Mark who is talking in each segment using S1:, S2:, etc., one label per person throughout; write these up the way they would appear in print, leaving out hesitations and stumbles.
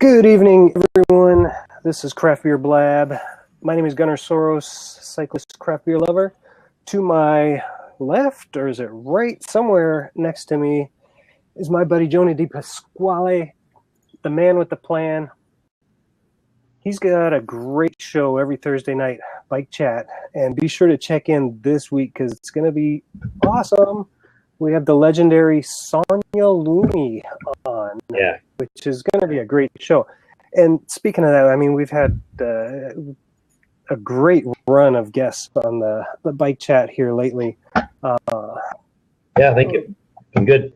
S1: Good evening, everyone. This is Craft Beer Blab. My name is Gunnar Soros, cyclist craft beer lover. To my left, or is it right, somewhere next to me, is my buddy Joni Di Pasquale, the man with the plan. He's got a great show every Thursday night, Bike Chat, and be sure to check in this week because it's going to be awesome. We have the legendary Sonia Lumi on, which is going to be a great show. And speaking of that, I mean, we've had a great run of guests on the Bike Chat here lately.
S2: Thank you. I'm good.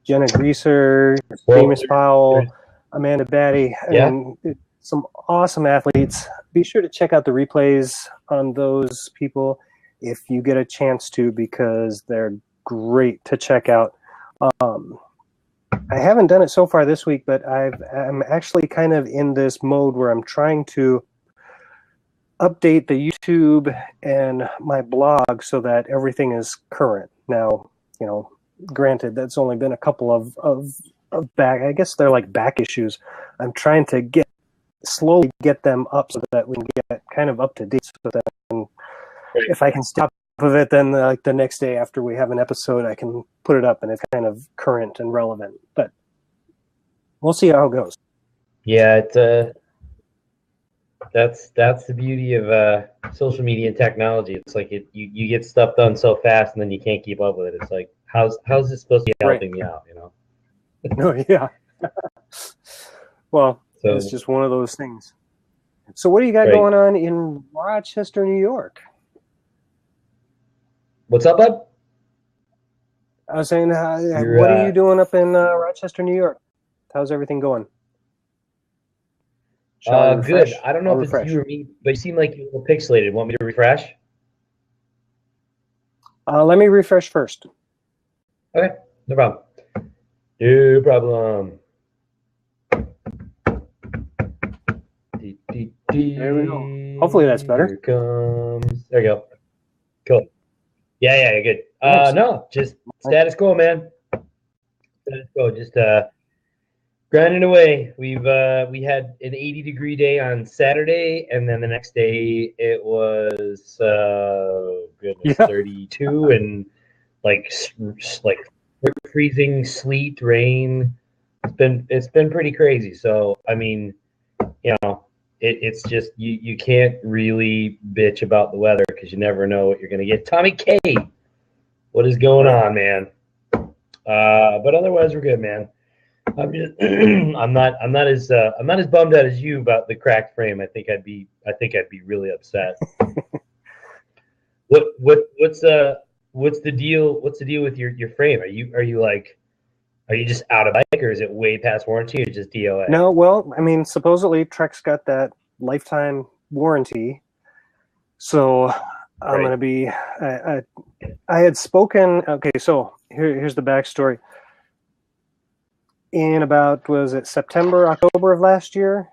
S1: Jenna Greaser, Famous Powell, Amanda Batty, and some awesome athletes. Be sure to check out the replays on those people if you get a chance to, because they're great to check out. I haven't done it so far this week, but I'm actually kind of in this mode where I'm trying to update the YouTube and my blog so that everything is current. Now, granted, that's only been a couple of back, I guess they're like back issues. I'm trying to slowly get them up so that we can get kind of up to date, so that if I can stop of it, then the next day after we have an episode, I can put it up and it's kind of current and relevant. But we'll see how it goes.
S2: Yeah, it's that's the beauty of social media and technology. It's like you get stuff done so fast and then you can't keep up with it. It's like how's this supposed to be helping me out?
S1: No, yeah. Well, it's just one of those things. So what do you got going on in Rochester, New York?
S2: What's up, bud?
S1: I was saying, what are you doing up in Rochester, New York? How's everything going?
S2: Good. I don't know if it's you or me, but you seem like you're a little pixelated. Want me to refresh?
S1: Let me refresh first.
S2: Okay, no problem. No problem.
S1: There we go. Hopefully that's better.
S2: Here comes. There you go. Cool. Yeah, you're good. No, just status quo, man. Status quo. Just grinding away. We had an 80-degree day on Saturday, and then the next day it was 32 and like freezing sleet, rain. It's been pretty crazy. So I mean, it's just you can't really bitch about the weather because you never know what you're gonna get. Tommy K, what is going on, man? But otherwise we're good, man. I'm just I'm not as bummed out as you about the cracked frame. I think I'd be really upset. What's the deal? What's the deal with your frame? Are you just out of bike, or is it way past warranty, or just DOA?
S1: No, well, I mean, supposedly Trek's got that lifetime warranty, so I'm going to be. I had spoken. Okay, so here's the backstory. In about September, October of last year,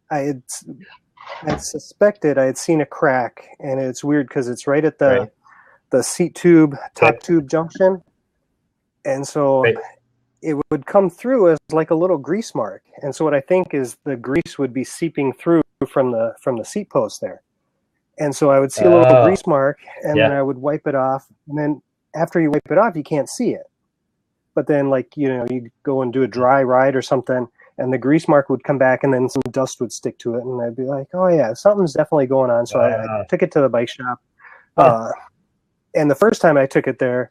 S1: I suspected I had seen a crack, and it's weird because it's right at the seat tube, top tube junction, and so. It would come through as like a little grease mark. And so what I think is the grease would be seeping through from the seat post there. And so I would see a little grease mark, and then I would wipe it off. And then after you wipe it off, you can't see it. But then you go and do a dry ride or something, and the grease mark would come back, and then some dust would stick to it. And I'd be like, oh yeah, something's definitely going on. So I took it to the bike shop. And the first time I took it there,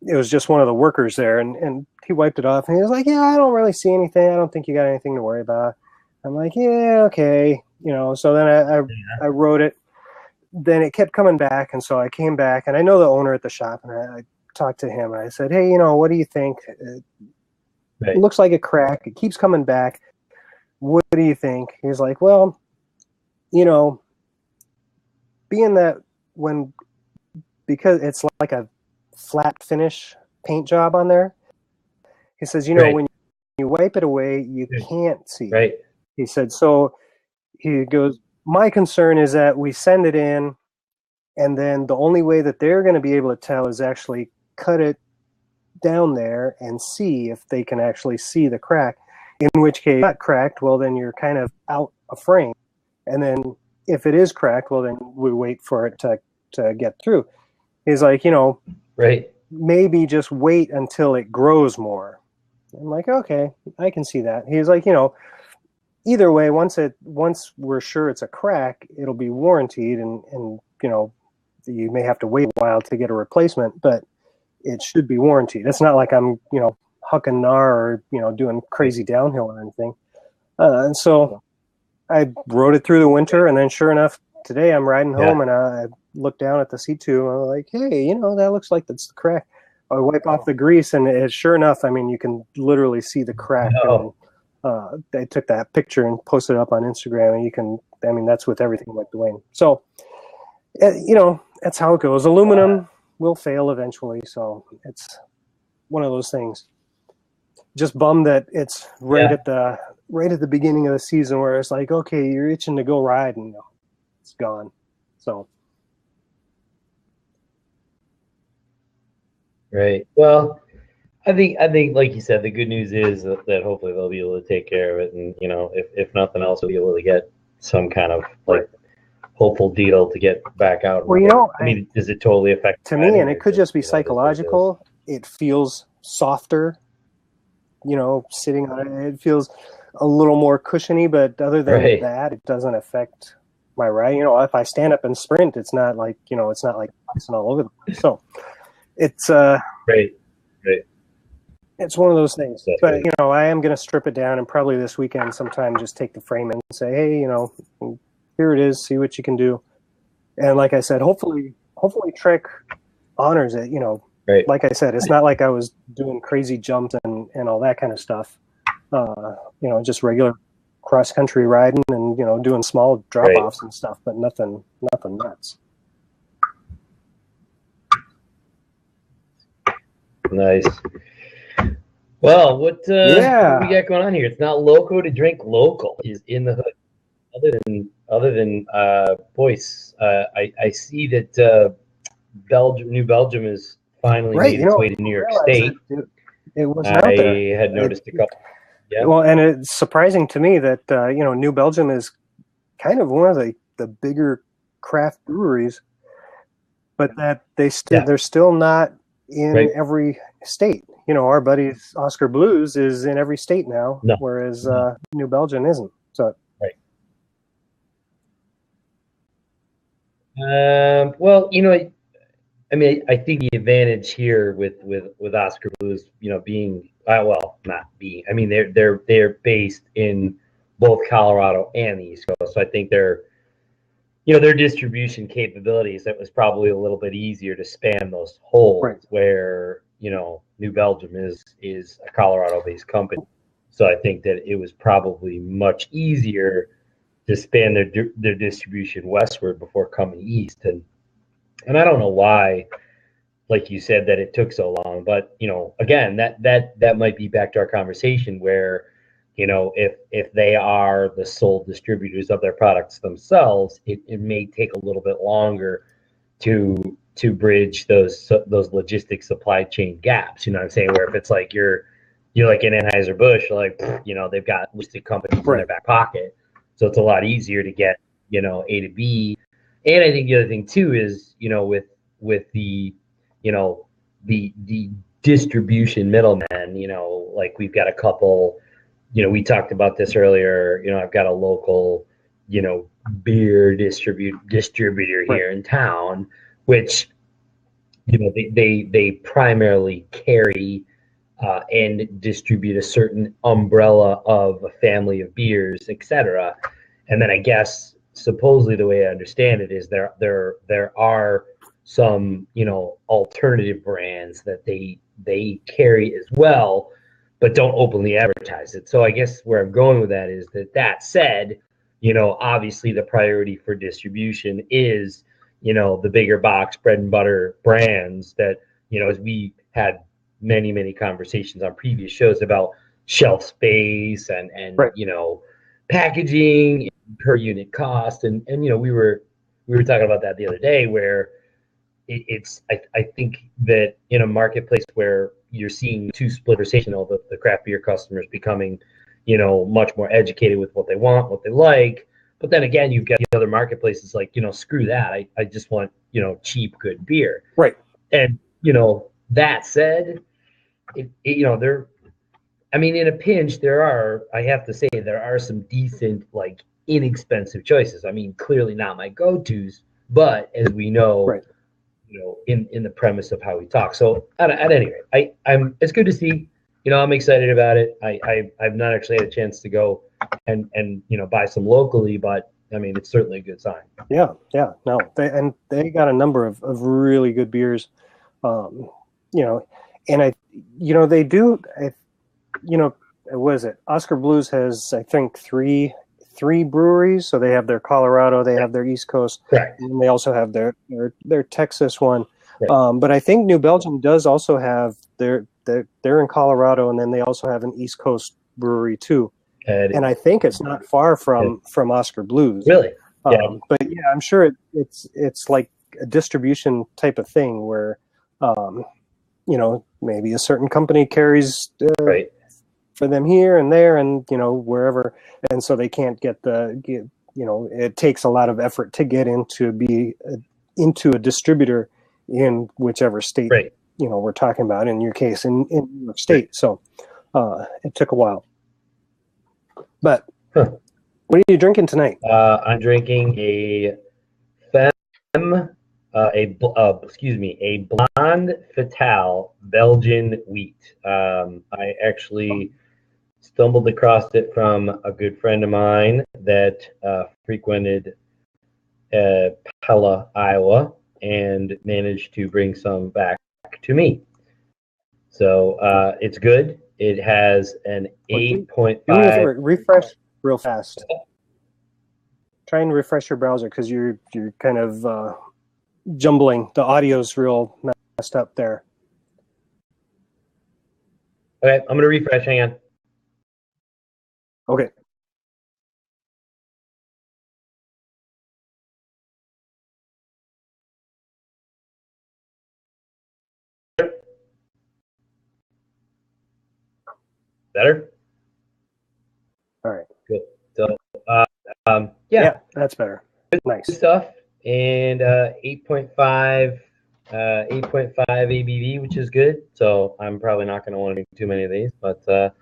S1: it was just one of the workers there, and he wiped it off, and he was like, yeah, I don't really see anything. I don't think you got anything to worry about. I'm like, yeah, okay. So then I wrote it. Then it kept coming back, and so I came back, and I know the owner at the shop, and I talked to him, and I said, hey, what do you think? It looks like a crack. It keeps coming back. What do you think? He's like, well, being that because it's like a flat finish paint job on there. He says, when you wipe it away, you can't see.
S2: Right.
S1: He said, so he goes, my concern is that we send it in, and then the only way that they're going to be able to tell is actually cut it down there and see if they can actually see the crack. in which case, not cracked, well, then you're kind of out of frame. And then if it is cracked, well, then we wait for it to get through. He's like,
S2: right.
S1: Maybe just wait until it grows more. I'm like, okay, I can see that. He's like, either way, once we're sure it's a crack, it'll be warranted, and you may have to wait a while to get a replacement, but it should be warranted. It's not like I'm, hucking gnar or, doing crazy downhill or anything. And so I rode it through the winter, and then sure enough, today I'm riding home and I look down at the seat tube and I'm like, hey, that looks like that's the crack. I wipe off the grease, and sure enough, I mean, you can literally see the crack.
S2: Oh.
S1: And, they took that picture and posted it up on Instagram, and that's with everything like Dwayne. So, that's how it goes. Aluminum will fail eventually. So it's one of those things. Just bummed that it's right at the beginning of the season where it's like, okay, you're itching to go ride, and it's gone. So.
S2: Right. Well, I think like you said, the good news is that hopefully they'll be able to take care of it, and if nothing else, we'll be able to get some kind of hopeful deal to get back out.
S1: Well,
S2: I mean, does it totally affect
S1: to me? And it could just be psychological. It feels softer, sitting on it. It feels a little more cushiony, but other than that, it doesn't affect my ride. If I stand up and sprint, it's not like it's not like passing all over the place. So it's
S2: right.
S1: It's one of those things. But I am going to strip it down, and probably this weekend sometime just take the frame and say, hey, here it is. See what you can do. And like I said, hopefully Trek honors it.
S2: Right.
S1: Like I said, it's not like I was doing crazy jumps and all that kind of stuff. Just regular cross country riding and doing small drop offs and stuff, but nothing nuts.
S2: Nice. Well, what we got going on here? It's not loco to drink local. Is in the hood. Other than boys, I see that New Belgium is finally made its way to New York State.
S1: It was out there.
S2: I had noticed a couple. Yeah.
S1: Well, and it's surprising to me that New Belgium is kind of one of the bigger craft breweries, but that they're still not in every state. Our buddy Oscar Blues is in every state now, whereas New Belgium isn't. So
S2: well, I mean, I think the advantage here with Oscar Blues, being not being. I mean, they're based in both Colorado and the East Coast, so I think their distribution capabilities, that was probably a little bit easier to span those holes where New Belgium is a Colorado-based company. So I think that it was probably much easier to span their distribution westward before coming east. And I don't know why, like you said, that it took so long. But again, that might be back to our conversation where if they are the sole distributors of their products themselves, it may take a little bit longer to bridge those logistic supply chain gaps. You know what I'm saying? Where if it's like you're like an Anheuser-Busch, like they've got listed companies in their back pocket, so it's a lot easier to get A to B. And I think the other thing too is with the the distribution middlemen, like we've got a couple. We talked about this earlier. I've got a local beer distributor here in town, which they primarily carry and distribute a certain umbrella of a family of beers, etc. And then I guess supposedly the way I understand it is there are some alternative brands that they carry as well, but don't openly advertise it. So I guess where I'm going with that is that said, obviously the priority for distribution is, the bigger box bread and butter brands that, as we had many, many conversations on previous shows about shelf space and packaging per unit cost. And we were talking about that the other day where I think that in a marketplace where you're seeing two split conversation, the craft beer customers becoming, much more educated with what they want, what they like. But then again, you've got the other marketplaces like, screw that. I just want, cheap, good beer.
S1: Right.
S2: And, that said, there, I mean, in a pinch, I have to say, there are some decent, like, inexpensive choices. I mean, clearly not my go-tos, but as we know,
S1: right.
S2: In the premise of how we talk. So at any rate, it's good to see. I'm excited about it. I've not actually had a chance to go and buy some locally, but I mean, it's certainly a good sign.
S1: Yeah, no, they got a number of really good beers, and they do. What is it? Oscar Blues has, I think, three breweries. So they have their Colorado, they have their East Coast,
S2: correct,
S1: and they also have their Texas one.
S2: Right.
S1: But I think New Belgium does also have they're in Colorado, and then they also have an East Coast brewery too. And I think it's not far from Oscar Blues.
S2: Really? Yeah.
S1: But yeah, I'm sure it's like a distribution type of thing where, maybe a certain company carries
S2: right.
S1: for them here and there and, wherever. And so they can't it takes a lot of effort to get into a distributor in whichever state,
S2: right.
S1: We're talking about, in your case, in New York State. Right. So it took a while. But what are you drinking tonight?
S2: I'm drinking a blonde Fatale Belgian wheat. I actually stumbled across it from a good friend of mine that frequented Pella, Iowa, and managed to bring some back to me. So it's good. It has an 8.5.
S1: Refresh real fast. Try and refresh your browser because you're kind of jumbling. The audio's real messed up there.
S2: Okay, I'm going to refresh. Hang on.
S1: Okay.
S2: Better?
S1: All right.
S2: Good. So, yeah,
S1: that's better. Nice
S2: good stuff. And 8.5 ABV, which is good. So I'm probably not going to want to drink too many of these, but I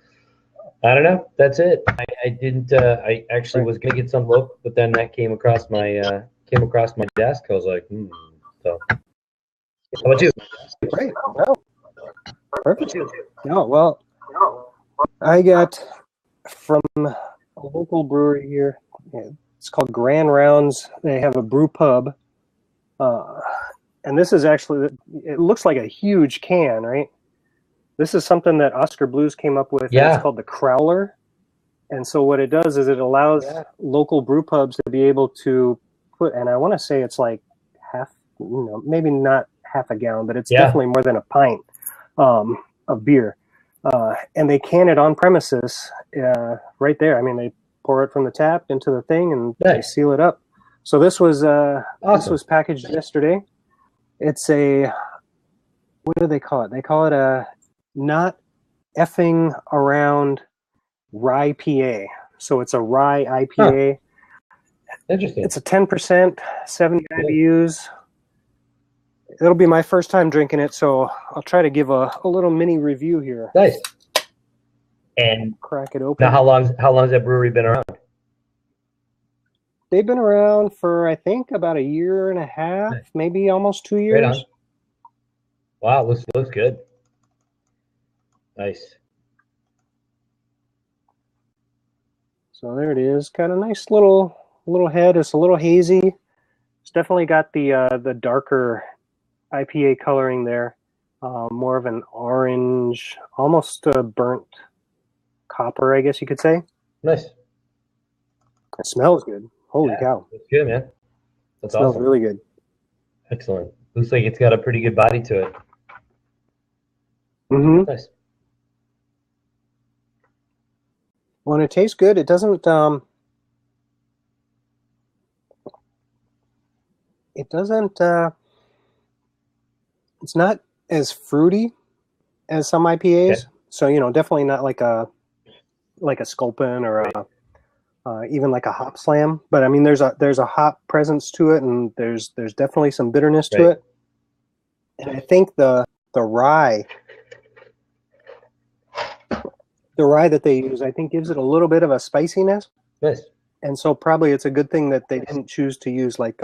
S2: don't know. That's it. I didn't. I actually was going to get some look, but then that came across my desk. I was like, So, how about you?
S1: Great. Well, perfect. No, well, I got from a local brewery here. It's called Grand Rounds. They have a brew pub. And this is actually, it looks like a huge can, right? This is something that Oscar Blues came up with.
S2: Yeah.
S1: And it's called the Crowler. And so what it does is it allows local brew pubs to be able to put, and I want to say it's like half, maybe not half a gallon, but it's definitely more than a pint of beer. And they can it on premises right there. I mean, they pour it from the tap into the thing and they seal it up. So this was awesome. This was packaged yesterday. It's what do they call it? They call it a not effing around rye PA. So it's a rye IPA.
S2: Interesting.
S1: It's a 10%, 70 IBUs. It'll be my first time drinking it, so I'll try to give a little mini review here.
S2: Nice. And
S1: crack it open.
S2: Now, how long's that brewery been around?
S1: They've been around for, I think, about a year and a half, maybe almost 2 years.
S2: Right on. Wow, looks good. Nice.
S1: So there it is. Got a nice little head. It's a little hazy. It's definitely got the darker IPA coloring there. More of an orange, almost a burnt copper, I guess you could say.
S2: Nice.
S1: It smells good. Holy cow.
S2: It's good, man. That's awesome.
S1: Smells really good.
S2: Excellent. Looks like it's got a pretty good body to it.
S1: Mm-hmm.
S2: Nice.
S1: When it tastes good, it doesn't it's not as fruity as some IPAs. Okay. So, definitely not like a like a Sculpin or even like a Hop Slam. But I mean, there's a hop presence to it, and there's definitely some bitterness to it. And I think the rye that they use, I think, gives it a little bit of a spiciness.
S2: Nice.
S1: And so probably it's a good thing that they didn't choose to use like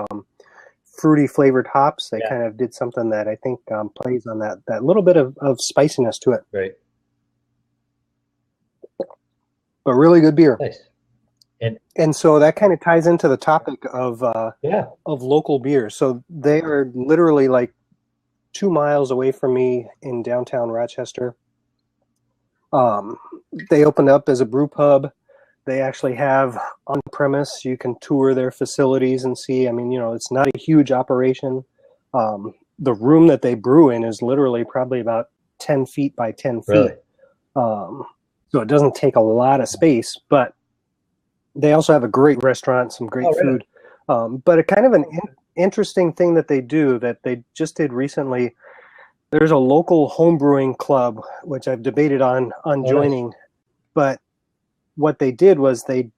S1: fruity flavored hops. They kind of did something that I think plays on that little bit of spiciness to it.
S2: Right.
S1: But really good beer.
S2: Nice.
S1: And so that kind of ties into the topic of local beer. So they are literally like 2 miles away from me in downtown Rochester. They opened up as a brew pub. They actually have on premise. You can tour their facilities and see. I mean, it's not a huge operation. The room that they brew in is literally probably about 10 feet by 10 feet.
S2: Really?
S1: So it doesn't take a lot of space, but they also have a great restaurant, some great food. But a kind of an interesting thing that they do that they just did recently. There's a local homebrewing club, which I've debated on joining, but what they did was they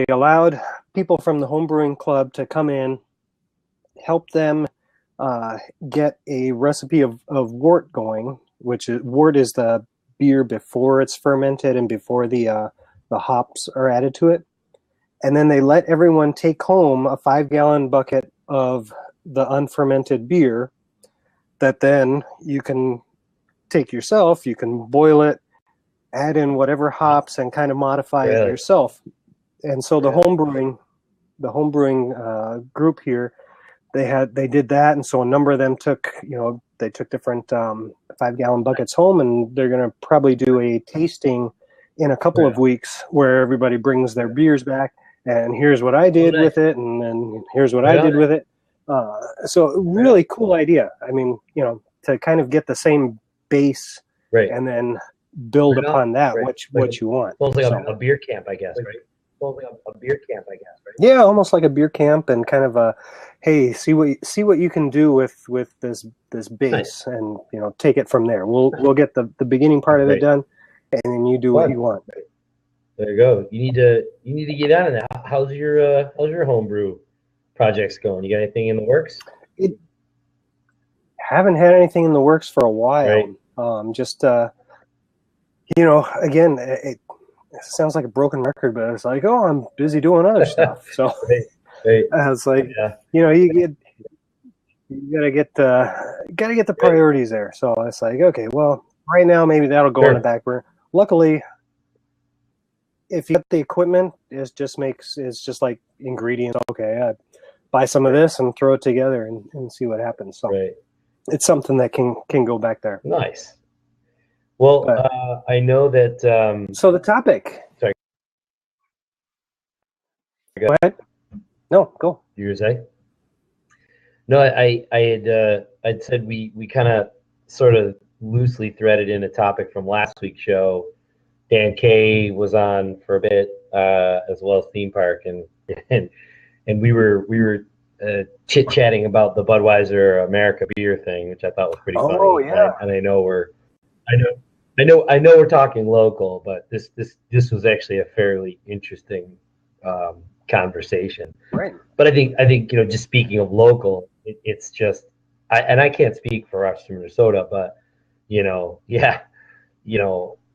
S1: allowed people from the homebrewing club to come in, help them get a recipe of wort going, wort is the beer before it's fermented and before the hops are added to it. And then they let everyone take home a 5-gallon bucket of the unfermented beer that then you can take yourself, you can boil it, add in whatever hops and kind of modify it yourself. And so the homebrewing group here, they did that. And so a number of them took different 5-gallon buckets home, and they're going to probably do a tasting in a couple of weeks where everybody brings their beers back, and here's what I did with it, and then here's what I did with it. So really cool idea. I mean, to kind of get the same base and then build upon that what you want.
S2: Almost like a beer camp, I guess, right?
S1: Yeah, almost like a beer camp, and kind of a, hey, see what you can do with this base, and take it from there. We'll get the beginning part of it done, and then you do what you want.
S2: There you go. You need to get on it. How's your homebrew projects going? You got anything in the works?
S1: Haven't had anything in the works for a while. Just again, it sounds like a broken record, but it's like, oh, I'm busy doing other stuff. So I was like, you gotta get the priorities there. So it's like, okay, well, right now maybe that'll go on the back burner. Luckily, if you get the equipment, it's just like ingredients. Okay, I buy some of this and throw it together and see what happens. So it's something that can go back there.
S2: Nice. Well, I know that.
S1: So the topic.
S2: Sorry.
S1: Go ahead. No, go.
S2: You were saying? No, I'd said we kind of sort of loosely threaded in a topic from last week's show. Dan Kay was on for a bit, as well as Theme Park, and we were chit chatting about the Budweiser America beer thing, which I thought was pretty funny.
S1: Oh yeah.
S2: And I know we're talking local, but this was actually a fairly interesting conversation.
S1: Right.
S2: But I think just speaking of local, it's just I can't speak for us from Minnesota, but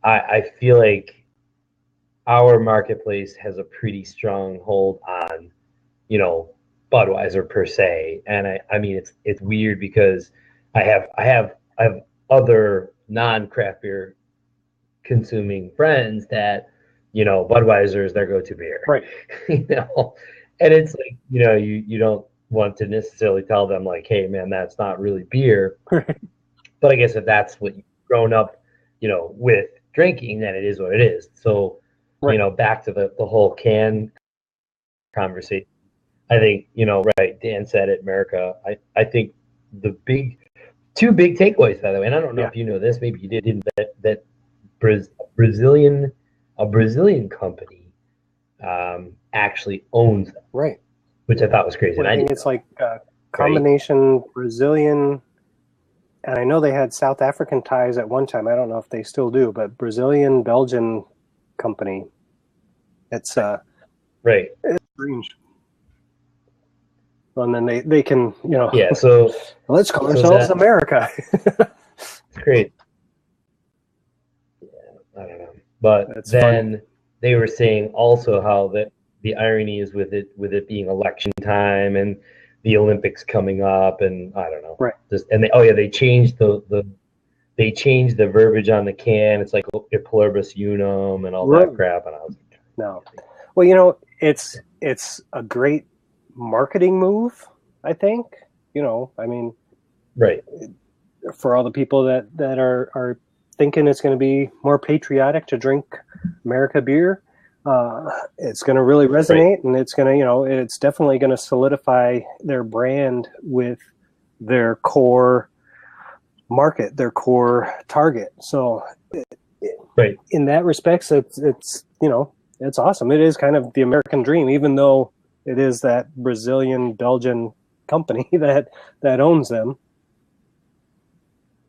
S2: I feel like our marketplace has a pretty strong hold on Budweiser per se, and I mean it's weird because I have other non-craft beer consuming friends that Budweiser is their go-to beer,
S1: right?
S2: And it's like you don't want to necessarily tell them like, hey man, that's not really beer. But I guess if that's what you've grown up with drinking, then it is what it is. So back to the whole can conversation, I think Dan said it, America. I think the two big takeaways, by the way, and I don't know if you know this, maybe you didn't, that Brazilian company actually owns them,
S1: right?
S2: Which I thought was crazy.
S1: Well, I think it's like a combination Brazilian, and I know they had South African ties at one time. I don't know if they still do, but Brazilian, Belgian company. It's
S2: right.
S1: it's strange. And then they can, you know,
S2: Yeah. So
S1: let's call ourselves America.
S2: It's great. Yeah, I don't know, but
S1: That's
S2: then
S1: funny.
S2: they were saying also how that the irony is with it being election time and the Olympics coming up, and I don't know,
S1: Right.
S2: just and they changed they changed the verbiage on the can. It's like e pluribus unum and all
S1: Right.
S2: that crap, and I was like,
S1: no. Well, you know, it's a great marketing move, I think. You know, I mean,
S2: right,
S1: for all the people that are thinking it's going to be more patriotic to drink America beer, it's going to really resonate, right. And it's going to, you know, it's definitely going to solidify their brand with their core market, their core target. So,
S2: right.
S1: In that respect, it's you know, it's awesome. It is kind of the American dream, even though it is that Brazilian Belgian company that owns them.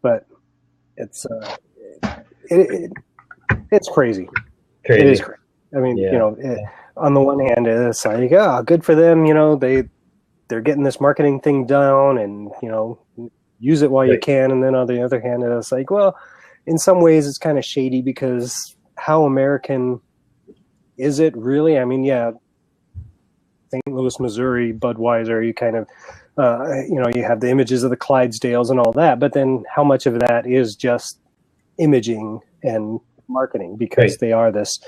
S1: But it's it's crazy. It is crazy. I mean, you know, on the one hand, it's like, oh, good for them. You know, they're getting this marketing thing down, and you know, use it while you can. And then on the other hand, it's like, well, in some ways, it's kind of shady because how American is it really? I mean, yeah, St. Louis, Missouri, Budweiser, you kind of, you know, you have the images of the Clydesdales and all that, but then how much of that is just imaging and marketing because they are this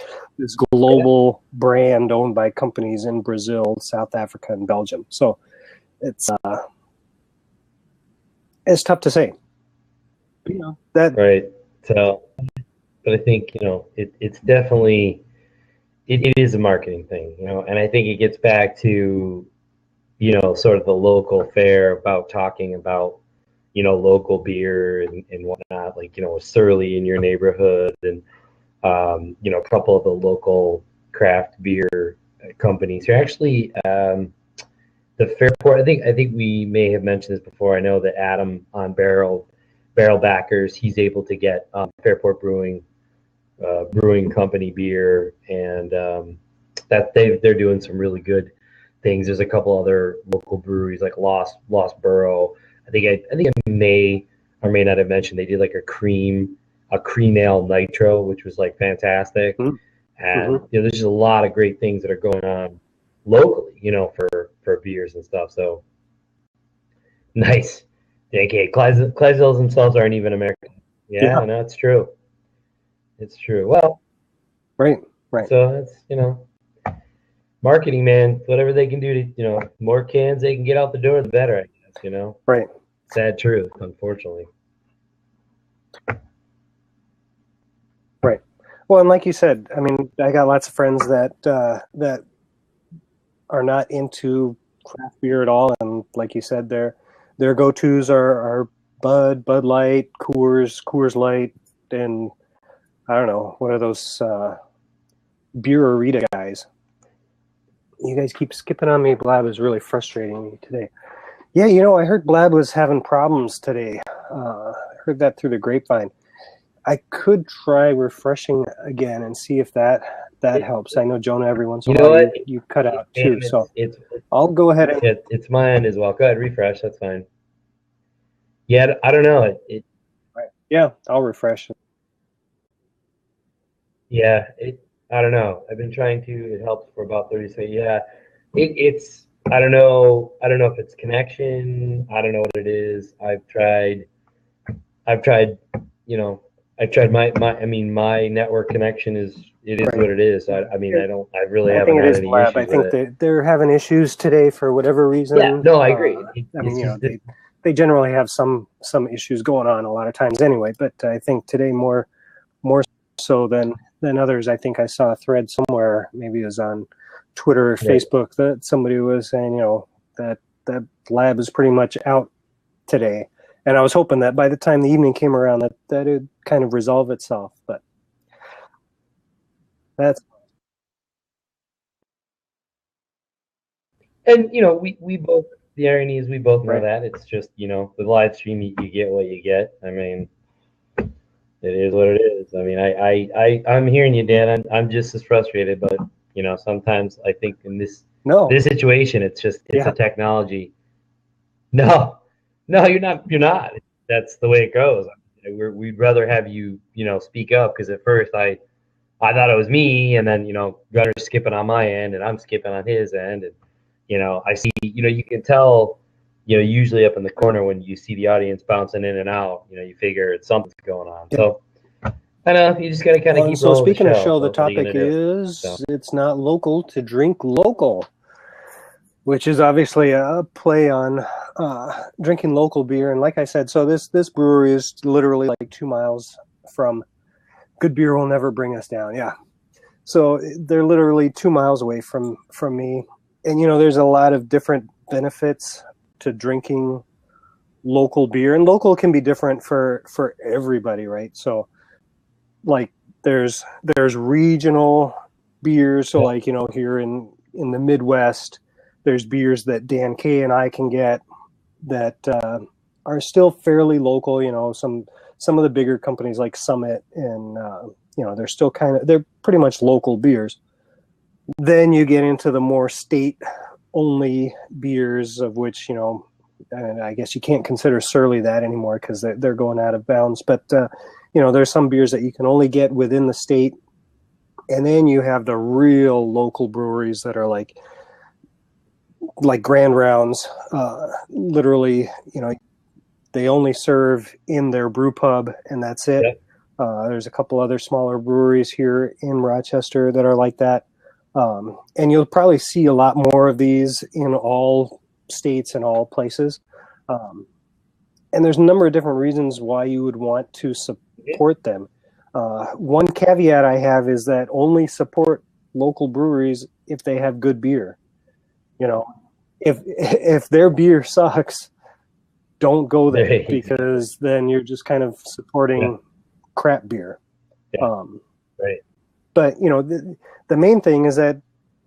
S1: global brand owned by companies in Brazil, South Africa, and Belgium. So it's tough to say. You know, that
S2: right. So, but I think, you know, it's definitely it is a marketing thing, you know, and I think it gets back to, you know, sort of the local fare about talking about, you know, local beer and whatnot, like, you know, Surly in your neighborhood and, you know, a couple of the local craft beer companies. You're actually the Fairport. I think we may have mentioned this before. I know that Adam on Barrel Backers, he's able to get Fairport Brewing Company beer, and that they're doing some really good things. There's a couple other local breweries like Lost Borough. I think I may or may not have mentioned they did like a cream ale nitro, which was like fantastic. Mm-hmm. And you know, there's just a lot of great things that are going on locally, you know, for beers and stuff. So nice. Okay, Clydesdales themselves aren't even American. Yeah, no, it's true. It's true. Well,
S1: right.
S2: So that's, you know, marketing, man. Whatever they can do to, you know, more cans they can get out the door, the better, I guess, you know.
S1: Right.
S2: Sad truth, unfortunately.
S1: Right. Well, and like you said, I mean, I got lots of friends that that are not into craft beer at all, and like you said, their go-tos are Bud Light, Coors Light, and I don't know, what are those Beer-A-Rita guys? You guys keep skipping on me. Blab is really frustrating me today. Yeah, you know, I heard Blab was having problems today. I heard that through the grapevine. I could try refreshing again and see if that helps. I know, Jonah, every once in a while you cut out too. So I'll go ahead and...
S2: It's mine as well. Go ahead, refresh. That's fine. Yeah, I don't know.
S1: Right. Yeah, I'll refresh.
S2: Yeah, I don't know. I've been trying to. It helps for about 30 seconds. Yeah, it's. I don't know. I don't know if it's connection. I don't know what it is. I've tried. You know, I've tried my. I mean, my network connection is. It is what it is. I mean, I really haven't had any issues.
S1: I think they're having issues today for whatever reason.
S2: Yeah. No, I agree.
S1: I mean, you know, they generally have some issues going on a lot of times anyway. But I think today more so than others. I think I saw a thread somewhere, maybe it was on Twitter or Facebook, that somebody was saying, you know, that lab is pretty much out today. And I was hoping that by the time the evening came around that it would kind of resolve itself. But that's...
S2: And, you know, we both, the irony is we both know that. It's just, you know, with live stream, you get what you get. I mean, It is what it is. I mean, I'm hearing you, Dan. I'm just as frustrated, but sometimes I think in
S1: No,
S2: this situation, it's
S1: yeah,
S2: a technology. No, no, you're not. You're not. That's the way it goes. We'd rather have you, speak up because at first I thought it was me, and then Gunner's skipping on my end, and I'm skipping on his end, and I see, you can tell, usually up in the corner when you see the audience bouncing in and out, you figure it's something's going on.
S1: yeah.
S2: So I know you just got to kind of
S1: Well, and
S2: keep
S1: so
S2: rolling the
S1: speaking of
S2: show.
S1: show, the
S2: So what are you
S1: topic
S2: gonna do? So
S1: is it's not local to drink local, which is obviously a play on drinking local beer. And like I said, so this brewery is literally like 2 miles from Good Beer Will Never Bring Us Down. Yeah. So they're literally 2 miles away from me. And, there's a lot of different benefits to drinking local beer. And local can be different for everybody, right? So, like, there's regional beers. So, like, here in the Midwest, there's beers that Dan K and I can get that are still fairly local. Some of the bigger companies like Summit and they're pretty much local beers. Then you get into the more state only beers, of which and I guess you can't consider Surly that anymore because they're going out of bounds. But there's some beers that you can only get within the state, and then you have the real local breweries that are like Grand Rounds. Literally, they only serve in their brew pub, and that's it.
S2: yeah.
S1: There's a couple other smaller breweries here in Rochester that are like that. And you'll probably see a lot more of these in all states and all places. And there's a number of different reasons why you would want to support them. One caveat I have is that only support local breweries if they have good beer. If their beer sucks, don't go there because then you're just kind of supporting crap beer.
S2: Yeah. Right.
S1: But the main thing is that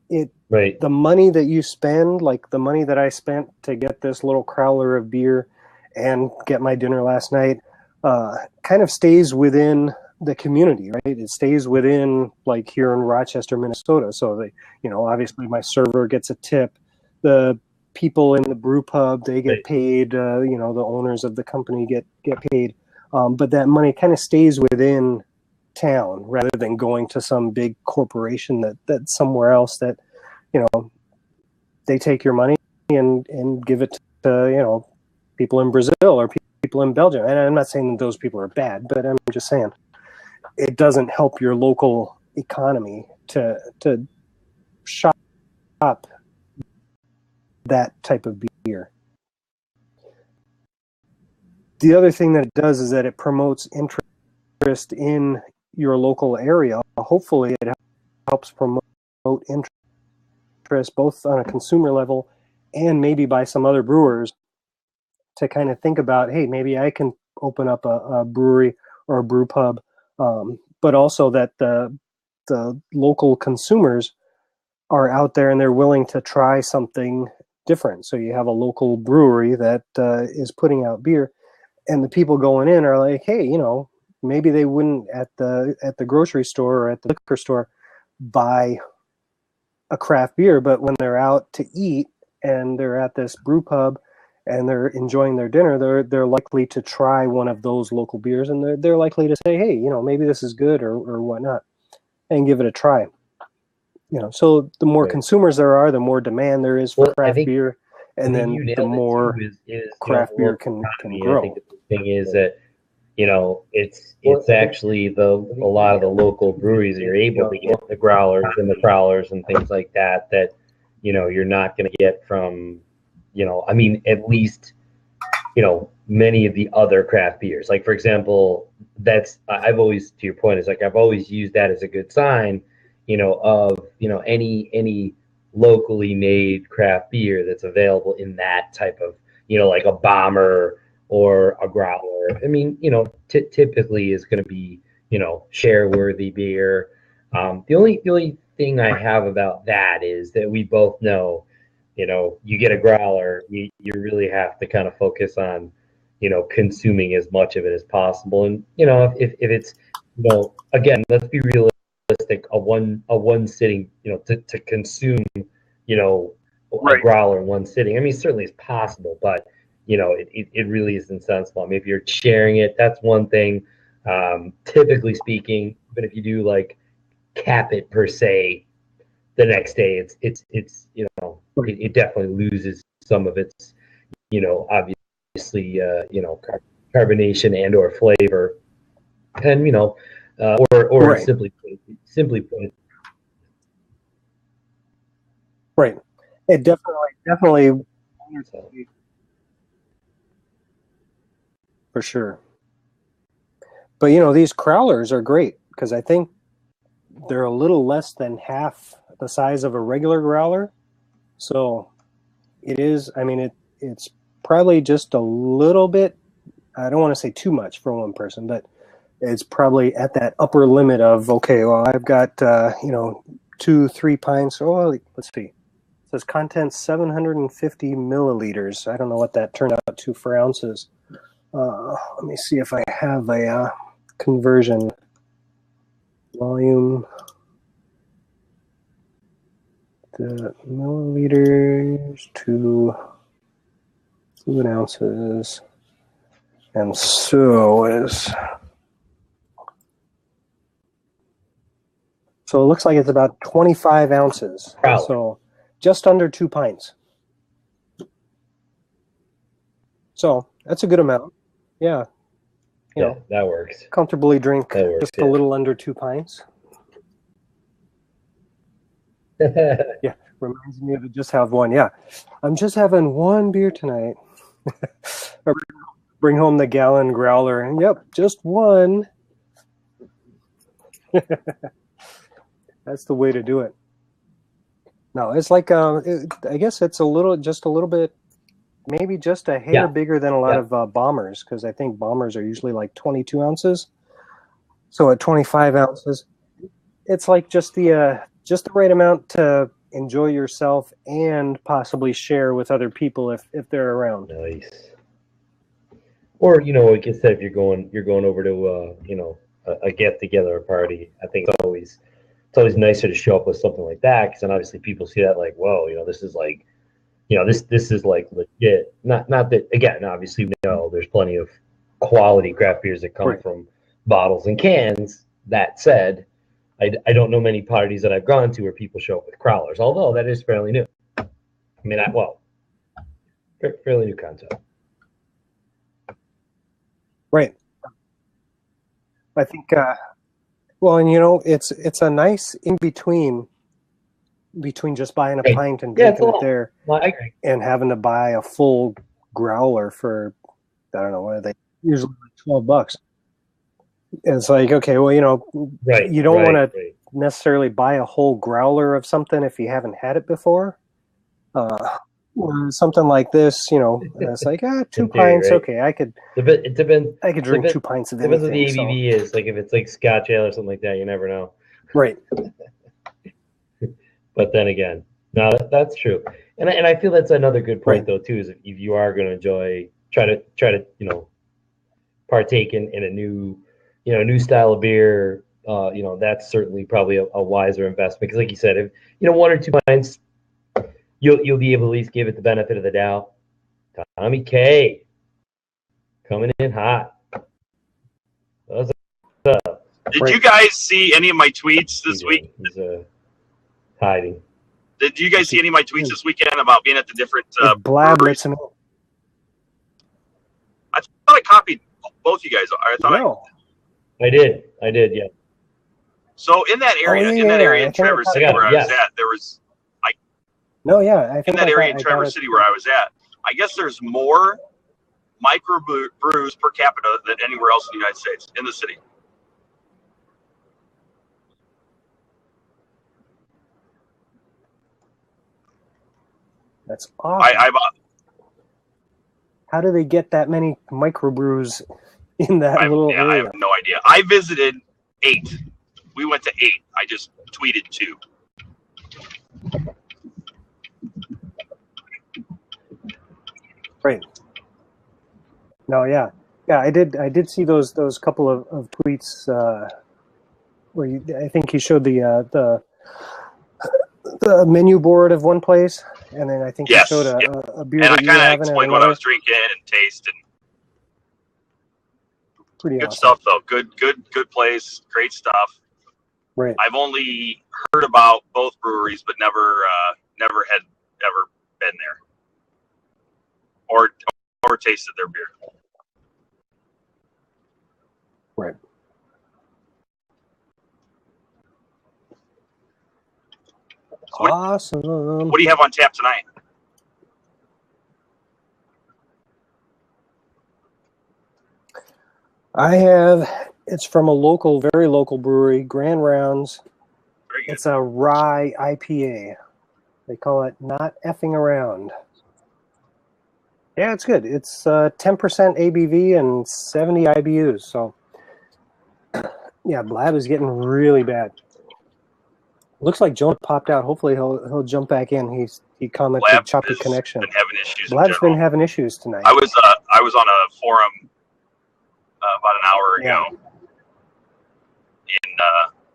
S1: the money that you spend, like the money that I spent to get this little crowler of beer and get my dinner last night, kind of stays within the community, right? It stays within, like, here in Rochester, Minnesota. So obviously my server gets a tip. The people in the brew pub, they get paid. The owners of the company get paid. But that money kind of stays within town rather than going to some big corporation that's somewhere else that they take your money and give it to people in Brazil or people in Belgium. And I'm not saying that those people are bad, but I'm just saying it doesn't help your local economy to shop that type of beer. The other thing that it does is that it promotes interest in your local area. Hopefully it helps promote interest both on a consumer level and maybe by some other brewers to kind of think about, hey, maybe I can open up a brewery or a brew pub, but also that the local consumers are out there and they're willing to try something different. So you have a local brewery that is putting out beer, and the people going in are like, hey, maybe they wouldn't at the grocery store or at the liquor store buy a craft beer, but when they're out to eat and they're at this brew pub and they're enjoying their dinner, they're likely to try one of those local beers, and they're likely to say, hey, maybe this is good or whatnot, and give it a try. So the more consumers there are, the more demand there is for craft beer, and then the more craft beer can grow.
S2: I think the thing is that it's actually a lot of the local breweries that you're able to get the growlers and the crowlers and things like that you're not going to get from at least many of the other craft beers. Like, for example, I've always, to your point, is like I've always used that as a good sign of any locally made craft beer that's available in that type of like a bomber or a growler. I mean, typically is going to be share worthy beer. The only thing I have about that is that we both know you get a growler, you really have to kind of focus on consuming as much of it as possible. And if it's again, let's be realistic, a one sitting, to consume, a growler in one sitting. I mean, certainly it's possible, but it really isn't sensible. I mean, if you're sharing it, that's one thing. Typically speaking, but if you do like cap it per se, the next day it definitely loses some of its, obviously, carbonation and or flavor, and or
S1: Right.
S2: simply put.
S1: Right. It definitely
S2: So,
S1: for sure. But these crowlers are great because I think they're a little less than half the size of a regular growler. So it is, I mean, it's probably just a little bit, I don't want to say too much for one person, but it's probably at that upper limit of, okay, well, I've got, 2-3 pints. Oh, let's see. It says content 750 milliliters. I don't know what that turned out to for ounces. Let me see if I have a conversion. Volume. The milliliters to fluid ounces. And so it looks like it's about 25 ounces.
S2: Crowler.
S1: So just under 2 pints. So that's a good amount. Yeah.
S2: That works.
S1: Comfortably drink
S2: works,
S1: just a little under 2 pints. Yeah, reminds me of just have one. Yeah, I'm just having one beer tonight. Bring home the gallon growler. And yep, just one. That's the way to do it. No, it's like I guess it's just a little bit, maybe just a hair bigger than a lot of bombers, because I think bombers are usually like 22 ounces. So at 25 ounces, it's like just the right amount to enjoy yourself and possibly share with other people if they're around.
S2: Nice. Or like I said, if you're going over to a get together, a party, I think it's always nicer to show up with something like that, because then obviously people see that like, whoa, this is like, this is like legit. Not that, again, obviously we know there's plenty of quality craft beers that come from bottles and cans. That said, I don't know many parties that I've gone to where people show up with crowlers, although that is fairly new. I mean, fairly new concept.
S1: Right. I think, and it's a nice in between just buying a pint and drinking it there, and having to buy a full growler for, I don't know, what are they, usually like $12. It's like, okay, well, you don't want to necessarily buy a whole growler of something if you haven't had it before. Or something like this, it's like 2 pints. Right? Okay, I could drink 2 pints of anything.
S2: Depends what the ABV is. Like if it's like Scotch ale or something like that, you never know.
S1: Right.
S2: But then again, no, that's true, and I feel that's another good point though too. Is if you are going to try to partake in a new style of beer, that's certainly probably a wiser investment, because like you said, if 1 or 2 pints, you'll be able to at least give it the benefit of the doubt. Tommy K coming in hot. What's up?
S3: Did you guys see any of my tweets this week?
S2: He's hiding.
S3: Did you guys see any of my tweets this weekend about being at the different
S1: Blab
S3: breweries?
S1: I
S3: thought I copied both you guys.
S2: I did, yeah.
S3: So in that area, in Traverse City where I was at, there was
S1: I think
S3: in that area in Traverse City where I was at, I guess there's more microbrews per capita than anywhere else in the United States, in the city.
S1: That's awesome. How do they get that many microbrews in that little area?
S3: I have no idea. I visited 8. We went to 8. I just tweeted 2.
S1: Right. No, yeah, yeah. I did see those couple of tweets where I think you showed the menu board of one place, and then I think you showed
S3: Yes, yeah.
S1: a beer
S3: And I
S1: that you were
S3: kind of
S1: having at
S3: explained what I
S1: another.
S3: was drinking and tasting.
S1: Pretty
S3: Good
S1: awesome.
S3: stuff, though. Good place. Great stuff.
S1: Right.
S3: I've only heard about both breweries, but never had ever been there or tasted their beer.
S1: Right.
S3: So
S1: Awesome.
S3: what do you have on tap tonight?
S1: It's from a very local brewery, Grand Rounds.
S3: Very good.
S1: It's a rye IPA. They call it Not Effing Around. Yeah, it's good. It's 10% ABV and 70 IBUs. So, yeah, Blab is getting really bad. Looks like Jonah popped out. Hopefully he'll jump back in. He commented
S3: Blab
S1: choppy
S3: has
S1: connection.
S3: been having issues.
S1: Blab's been having issues tonight.
S3: I was on a forum about an hour ago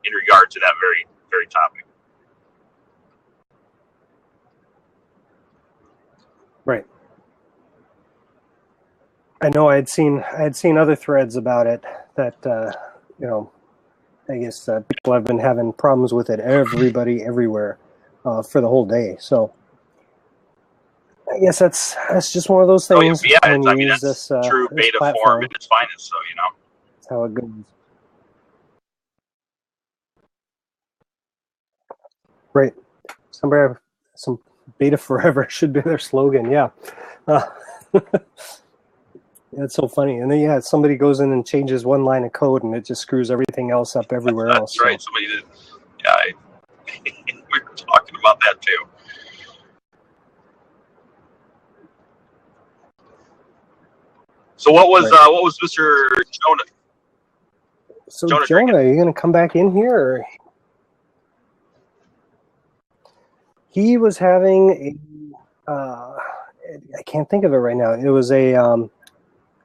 S3: in regard to that very topic.
S1: Right. I know I had seen other threads about it that I guess people have been having problems with it. Everybody everywhere for the whole day. So I guess that's just one of those things.
S3: Yeah,
S1: that's
S3: this true beta form in its finest. So
S1: that's how it goes. Right. Some beta forever should be their slogan. Yeah. It's so funny. And then, somebody goes in and changes one line of code and it just screws everything else up everywhere else.
S3: That's right. So. Somebody did. Yeah, we were talking about that too. So what was Mr. Jonah?
S1: So Jonah, are you going to come back in here? Or? He was having I can't think of it right now. It was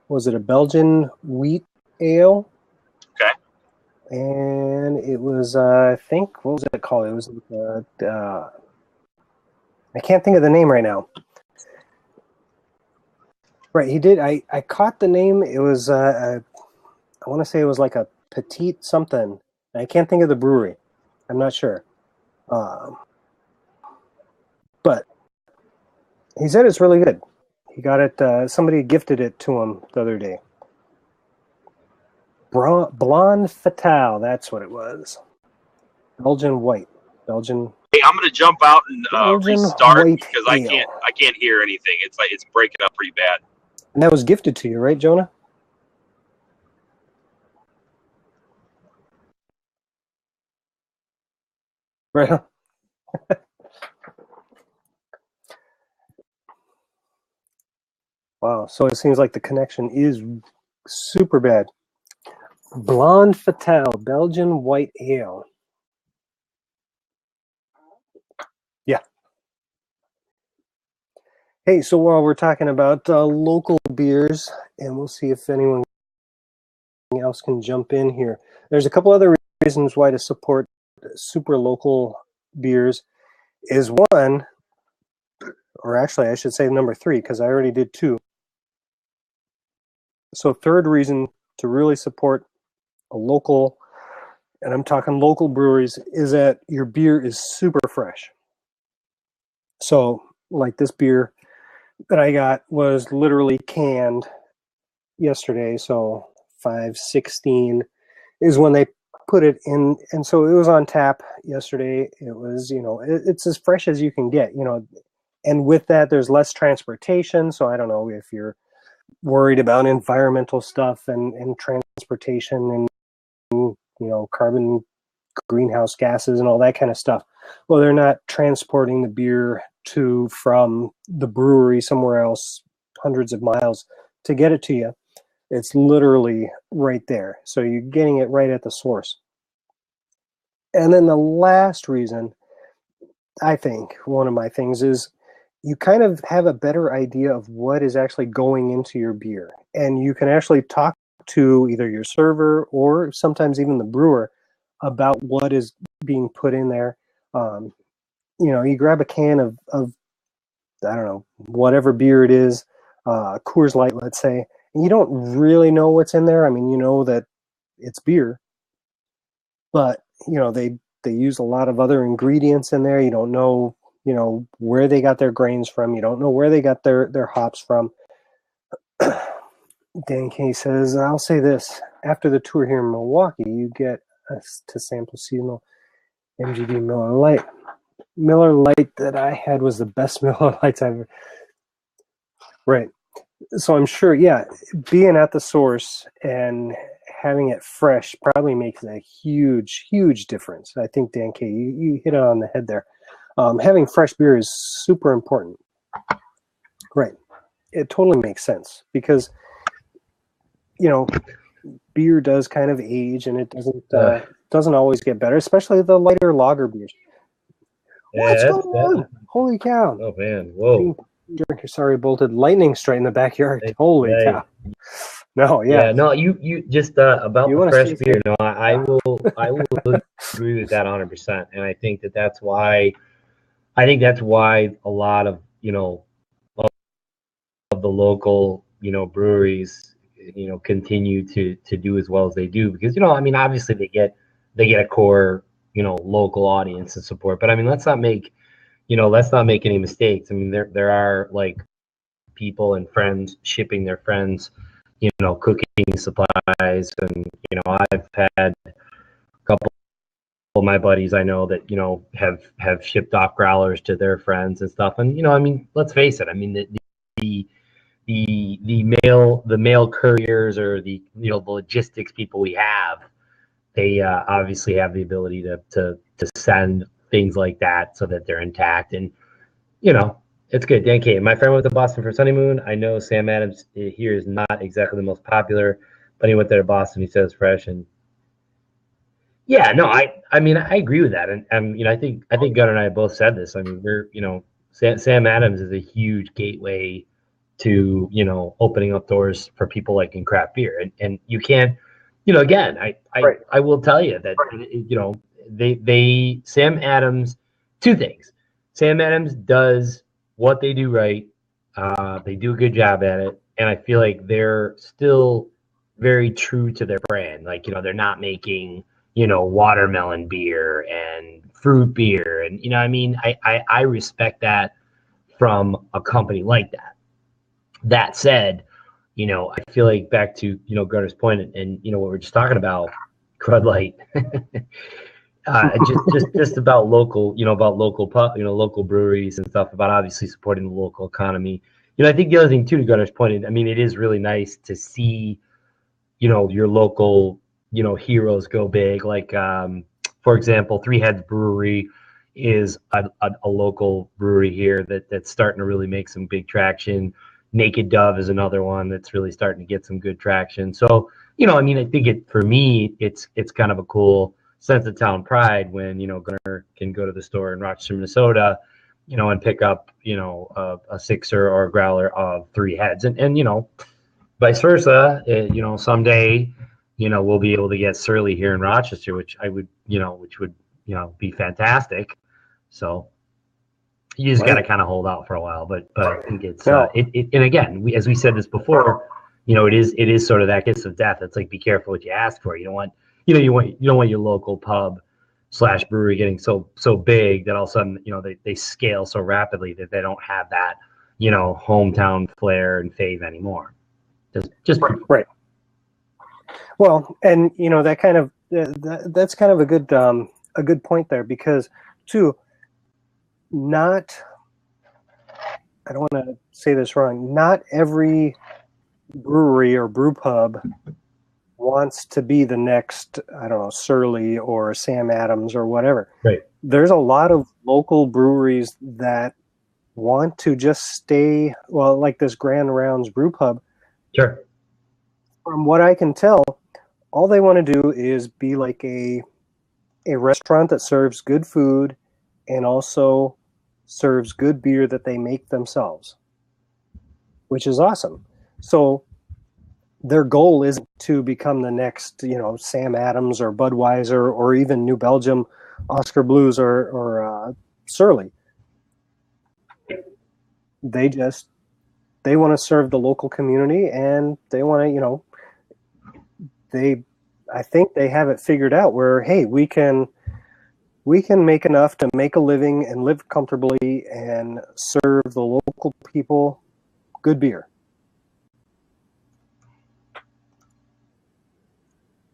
S1: was it a Belgian wheat ale?
S3: Okay.
S1: And it was, I think, what was it called? It was, I can't think of the name right now. Right, he did. I caught the name. It was, I want to say it was like a Petite something. I can't think of the brewery. I'm not sure. But he said it's really good. He got it, somebody gifted it to him the other day. Blonde Fatale, that's what it was. Belgian white. Belgian.
S3: Hey, I'm gonna jump out and restart because I can't hear anything. It's breaking up pretty bad.
S1: And that was gifted to you, right, Jonah? Right. Wow. So it seems like the connection is super bad. Blonde Fatale, Belgian white ale. Yeah. Hey, so while we're talking about local beers, and we'll see if anyone else can jump in here. There's a couple other reasons why to support super local beers. Is one, or actually I should say number 3, because I already did 2. So third reason to really support a local, and I'm talking local breweries, is that your beer is super fresh. So like this beer that I got was literally canned yesterday, so 5/16 is when they put it in, and so it was on tap yesterday. It was, it's as fresh as you can get, and with that there's less transportation. So I don't know if you're worried about environmental stuff and transportation and carbon, greenhouse gases and all that kind of stuff. Well, they're not transporting the beer from the brewery somewhere else hundreds of miles to get it to you. It's literally right there. So you're getting it right at the source. And then the last reason, I think, one of my things is you kind of have a better idea of what is actually going into your beer. And you can actually talk to either your server or sometimes even the brewer about what is being put in there. You grab a can of I don't know, whatever beer it is, Coors Light, let's say, and you don't really know what's in there. I mean, you know that it's beer, but they use a lot of other ingredients in there. You don't know, where they got their grains from. You don't know where they got their hops from. Dan Kay says, I'll say this, after the tour here in Milwaukee, you get us to sample seasonal MGD Miller Lite. Miller Lite that I had was the best Miller Lights I've ever. Right. So I'm sure, yeah, being at the source and having it fresh probably makes a huge, huge difference. I think, Dan K, you hit it on the head there. Having fresh beer is super important. Right. It totally makes sense because, beer does kind of age and it doesn't always get better, especially the lighter lager beers. What's going on? Holy cow.
S2: Oh, man. Whoa.
S1: Sorry, bolted lightning straight in the backyard. Holy cow. No, yeah.
S2: Yeah, no, you just about the fresh beer. No, I will agree with that 100%. And I think that's why a lot of, of the local, breweries, continue to do as well as they do because, obviously they get a core, local audience and support. But I mean, let's not make any mistakes. I mean, there are like people and friends shipping their friends, cooking supplies. And, I've had a couple of my buddies I know that, have shipped off growlers to their friends and stuff. And, let's face it. I mean, the mail couriers or the logistics people we have, they obviously have the ability to send things like that so that they're intact. And, it's good. Dan K, my friend went to Boston for his honeymoon. I know Sam Adams here is not exactly the most popular, but he went there to Boston. He says fresh. And yeah, no, I agree with that. And I think Gunnar and I both said this. I mean, we're, Sam Adams is a huge gateway to, opening up doors for people like in craft beer. And you can't, again, I will tell you that, they Sam Adams, two things. Sam Adams does what they do right. They do a good job at it. And I feel like they're still very true to their brand. Like, they're not making, watermelon beer and fruit beer. And, I respect that from a company like that. That said, I feel like back to, Gunnar's point and what we're just talking about, Crud Light, just about local, local breweries and stuff, about obviously supporting the local economy. I think the other thing too, to Gunnar's point, it is really nice to see, your local, heroes go big. Like, for example, Three Heads Brewery is a local brewery here that's starting to really make some big traction. Naked Dove is another one that's really starting to get some good traction. So, I think for me, it's kind of a cool sense of town pride when, Gunnar can go to the store in Rochester, Minnesota, and pick up, a sixer or a growler of Three Heads and vice versa. Someday, we'll be able to get Surly here in Rochester, which would be fantastic. So you just got to kind of hold out for a while, but I think it's and again, as we said this before, it is sort of that kiss of death. It's like, be careful what you ask for. You don't want your local pub / brewery getting so big that all of a sudden, they scale so rapidly that they don't have that, hometown flair and fave anymore. Just
S1: right. Well, and that kind of that's kind of a good point there because too. I don't want to say this wrong. Not every brewery or brew pub wants to be the next, I don't know, Surly or Sam Adams or whatever.
S2: Right.
S1: There's a lot of local breweries that want to just stay, like this Grand Rounds Brew Pub.
S2: Sure.
S1: From what I can tell, all they want to do is be like a restaurant that serves good food and also serves good beer that they make themselves, which is awesome. So their goal isn't to become the next, Sam Adams or Budweiser or even New Belgium, Oscar Blues or Surly. They want to serve the local community, and they want to, I think they have it figured out where, hey, we can make enough to make a living and live comfortably and serve the local people good beer.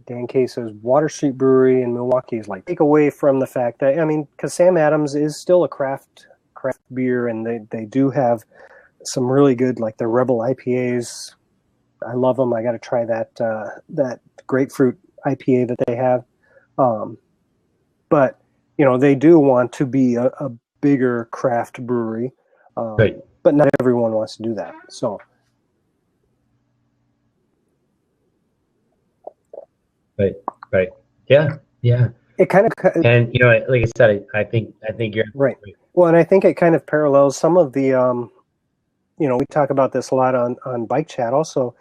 S1: Dan K says Water Street Brewery in Milwaukee is take away from the fact that, because Sam Adams is still a craft beer, and they do have some really good, like the Rebel IPAs. I love them. I got to try that grapefruit IPA that they have. But they do want to be a bigger craft brewery,
S2: Right.
S1: But not everyone wants to do that. So.
S2: Right. Yeah.
S1: It kind of,
S2: and like I said, I think you're
S1: right. Well, and I think it kind of parallels some of the, we talk about this a lot on Bike Chat also,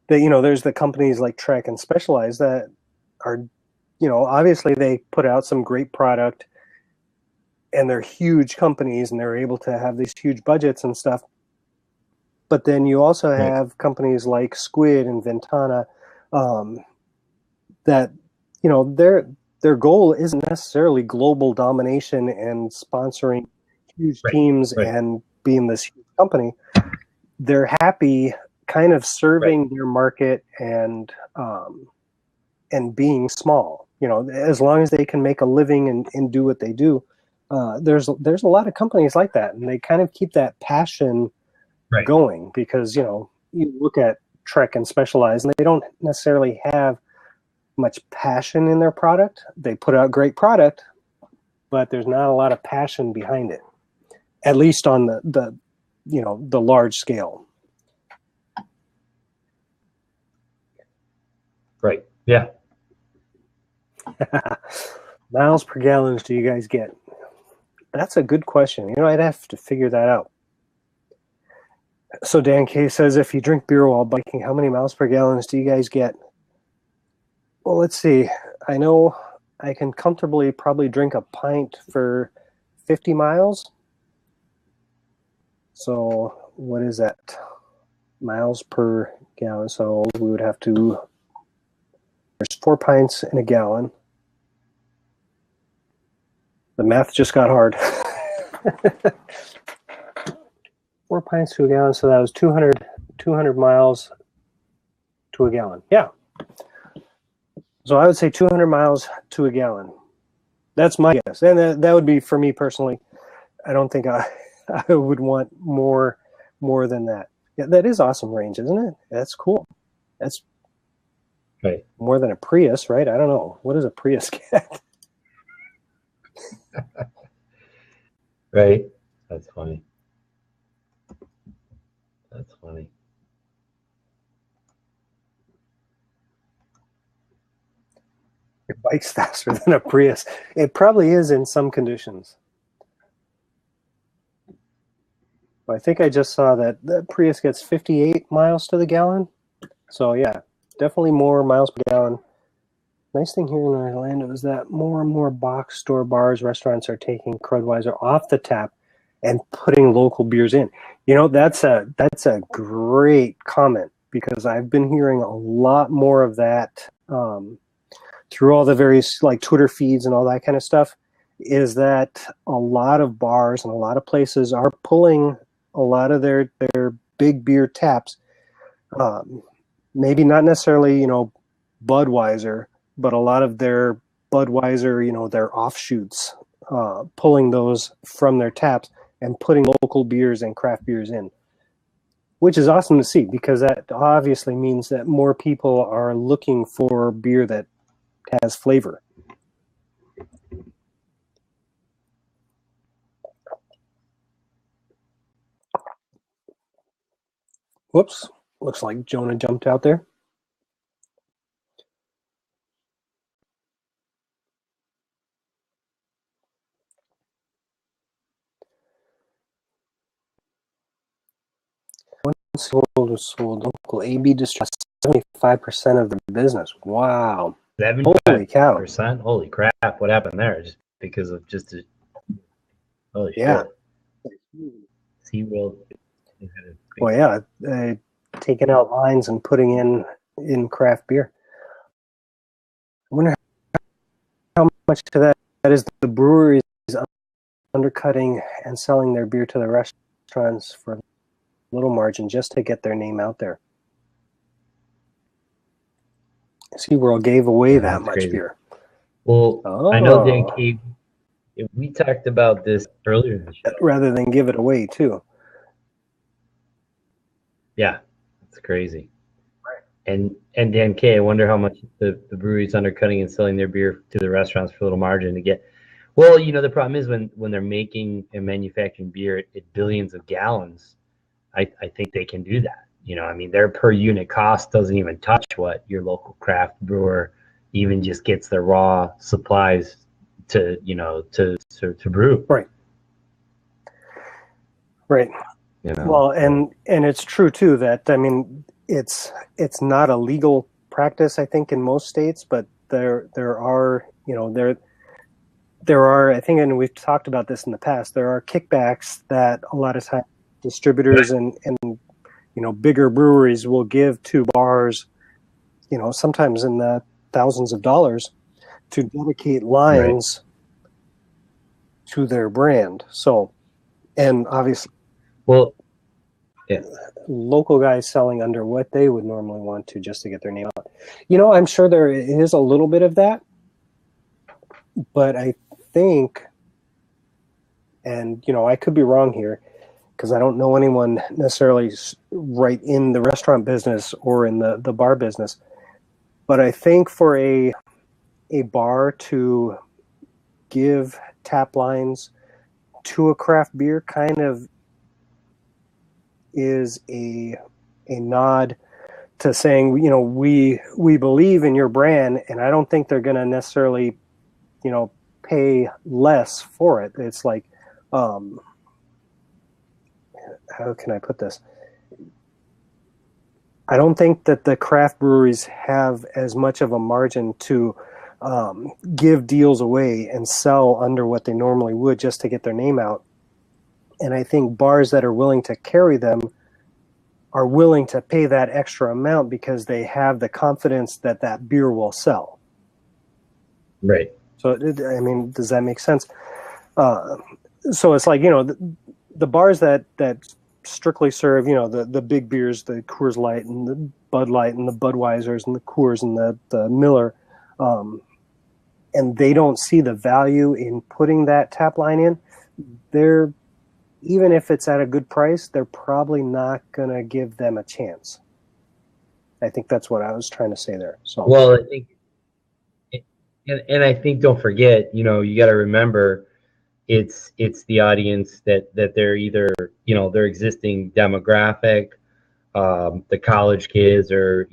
S1: that, there's the companies like Trek and Specialized that are, obviously they put out some great product, and they're huge companies and they're able to have these huge budgets and stuff. But then you also have companies like Squid and Ventana, that, their goal isn't necessarily global domination and sponsoring huge teams and being this huge company. They're happy kind of serving their market and being small, as long as they can make a living and do what they do. There's a lot of companies like that, and they kind of keep that passion going, because, you look at Trek and Specialized, and they don't necessarily have much passion in their product. They put out great product, but there's not a lot of passion behind it, at least on the large scale.
S2: Right. Yeah.
S1: Miles per gallons do you guys get? That's a good question. I'd have to figure that out. So Dan K says, if you drink beer while biking, how many miles per gallons do you guys get? Well, let's see. I know I can comfortably probably drink a pint for 50 miles. So what is that? Miles per gallon. So we would have to, there's 4 pints in a gallon. The math just got hard. 4 pints to a gallon. So that was 200 miles to a gallon. Yeah. So I would say 200 miles to a gallon. That's my guess. And that would be for me personally. I don't think I would want more than that. Yeah, that is awesome range, isn't it? That's cool. That's more than a Prius, right? I don't know. What does a Prius get?
S2: Right. That's funny.
S1: Your bike's faster than a Prius. It probably is in some conditions. I think I just saw that the Prius gets 58 miles to the gallon. So yeah, definitely more miles per gallon. Nice thing here in Orlando is that more and more box store bars, restaurants are taking Crudweiser off the tap and putting local beers in. That's a great comment, because I've been hearing a lot more of that through all the various like Twitter feeds and all that kind of stuff, is that a lot of bars and a lot of places are pulling a lot of their big beer taps. Maybe not necessarily, Budweiser, but a lot of their Budweiser, their offshoots, pulling those from their taps and putting local beers and craft beers in, which is awesome to see, because that obviously means that more people are looking for beer that has flavor. Whoops. Looks like Jonah jumped out there. sold local AB distributors 75% of the business. Wow.
S2: 75%.
S1: Holy cow.
S2: Holy crap. What happened there? Just because of holy
S1: Yeah.
S2: shit. SeaWorld.
S1: Well, yeah. Taking out lines and putting in craft beer. I wonder how much of that is the breweries undercutting and selling their beer to the restaurants for a little margin just to get their name out there. SeaWorld gave away that much
S2: crazy.
S1: beer.
S2: Well, I know Dan Cave, we talked about this earlier in the show.
S1: Rather than give it away, too.
S2: Yeah, it's crazy. Right. And Dan K, I wonder how much the breweries undercutting and selling their beer to the restaurants for a little margin to get. Well, the problem is when they're making and manufacturing beer at billions of gallons, I think they can do that. Their per unit cost doesn't even touch what your local craft brewer even just gets their raw supplies to brew.
S1: Right. Right. Well, and it's true too that it's not a legal practice, I think, in most states, but there are I think, and we've talked about this in the past, there are kickbacks that a lot of times distributors and bigger breweries will give to bars, sometimes in the thousands of dollars to dedicate lines to their brand. So, and obviously,
S2: well, yeah,
S1: local guys selling under what they would normally want to just to get their name out. I'm sure there is a little bit of that, but I think, and I could be wrong here because I don't know anyone necessarily right in the restaurant business or in the bar business, but I think for a bar to give tap lines to a craft beer kind of is a nod to saying, we believe in your brand, and I don't think they're going to necessarily, pay less for it. It's like, how can I put this? I don't think that the craft breweries have as much of a margin to give deals away and sell under what they normally would just to get their name out. And I think bars that are willing to carry them are willing to pay that extra amount because they have the confidence that that beer will sell.
S2: Right.
S1: So, does that make sense? So it's like, the bars that strictly serve, the big beers, the Coors Light and the Bud Light and the Budweisers and the Coors and the Miller, and they don't see the value in putting that tap line in, they're, even if it's at a good price, they're probably not going to give them a chance. I think that's what I was trying to say there. So,
S2: well, I think, and I think, don't forget, you got to remember, it's the audience that they're either, their existing demographic, the college kids, or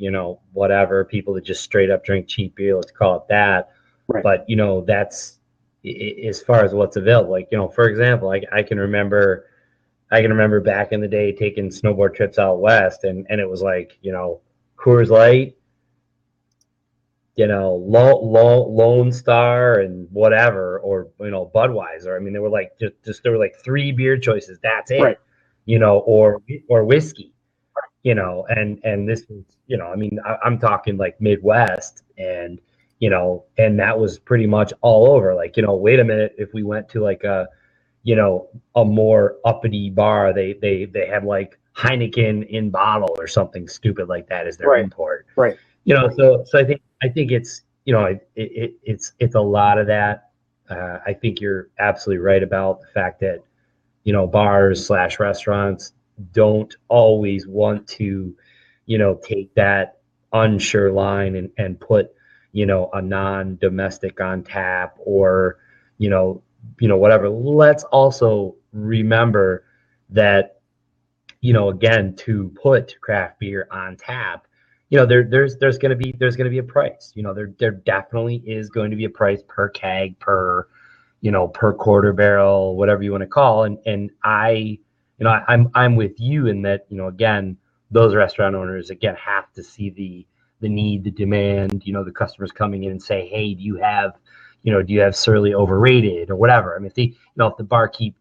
S2: whatever, people that just straight up drink cheap beer. Let's call it that.
S1: Right.
S2: But that's as far as what's available. Like, for example, I can remember back in the day taking snowboard trips out west, and it was like, Coors Light, Lone Star and whatever, or Budweiser. There were like there were like three beer choices. That's it,
S1: right.
S2: Or whiskey, and this was, I'm talking like Midwest, and and that was pretty much all over. Like, wait a minute, if we went to like a more uppity bar, they had like Heineken in bottle or something stupid like that as their import.
S1: Right.
S2: So I think it's, it's a lot of that. I think you're absolutely right about the fact that, bars / restaurants don't always want to, take that unsure line and put, a non-domestic on tap, or, whatever. Let's also remember that, again, to put craft beer on tap, there's going to be a price. There definitely is going to be a price per keg, per quarter barrel, whatever you want to call. And I'm with you in that, again, those restaurant owners, again, have to see the need, the demand, the customers coming in and say, hey, do you have Surly Overrated or whatever? I mean, if the barkeep,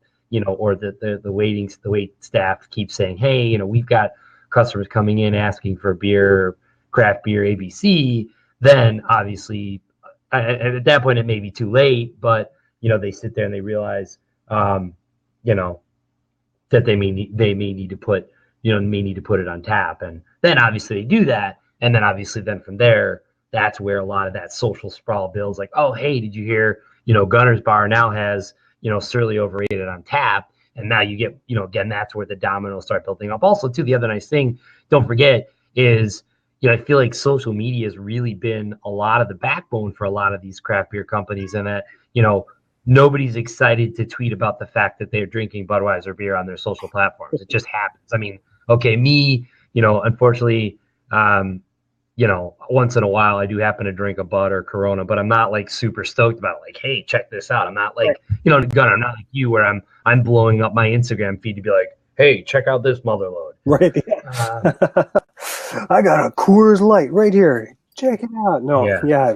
S2: or the wait staff keeps saying, hey, we've got customers coming in asking for beer, craft beer, ABC, then obviously at that point it may be too late, but they sit there and they realize, that they may need to put it on tap, and then obviously they do that, and then obviously then from there, that's where a lot of that social sprawl builds. Like, oh, hey, did you hear? Gunner's Bar now has Surly Overrated on tap, and now you get again, that's where the dominoes start building up. Also, too, the other nice thing, don't forget, is I feel like social media has really been a lot of the backbone for a lot of these craft beer companies, and that nobody's excited to tweet about the fact that they're drinking Budweiser beer on their social platforms. It just happens. I mean, okay, me, unfortunately, once in a while I do happen to drink a Bud or Corona, but I'm not like super stoked about it. Like, hey, check this out. I'm not like, Gunner, I'm not like you where I'm blowing up my Instagram feed to be like, hey, check out this mother load.
S1: Right. I got a Coors Light right here. Check it out. No, yeah.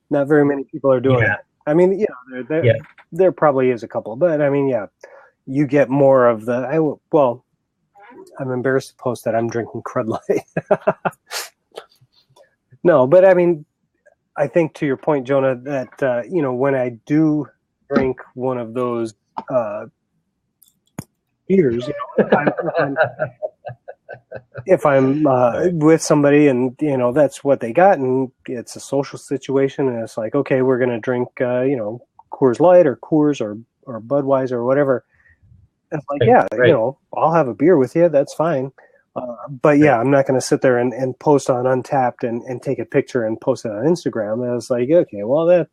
S1: Not very many people are doing that. I mean, there probably is a couple, but I mean, you get more of I'm embarrassed to post that I'm drinking Crud Light. No, but I mean, I think to your point, Jonah, that, when I do drink one of those beers, if I'm with somebody and, that's what they got and it's a social situation and it's like, okay, we're going to drink, Coors Light or Coors or Budweiser or whatever. It's like, I'll have a beer with you. That's fine. But I'm not going to sit there and post on Untapped and take a picture and post it on Instagram. And it's like, okay, well, that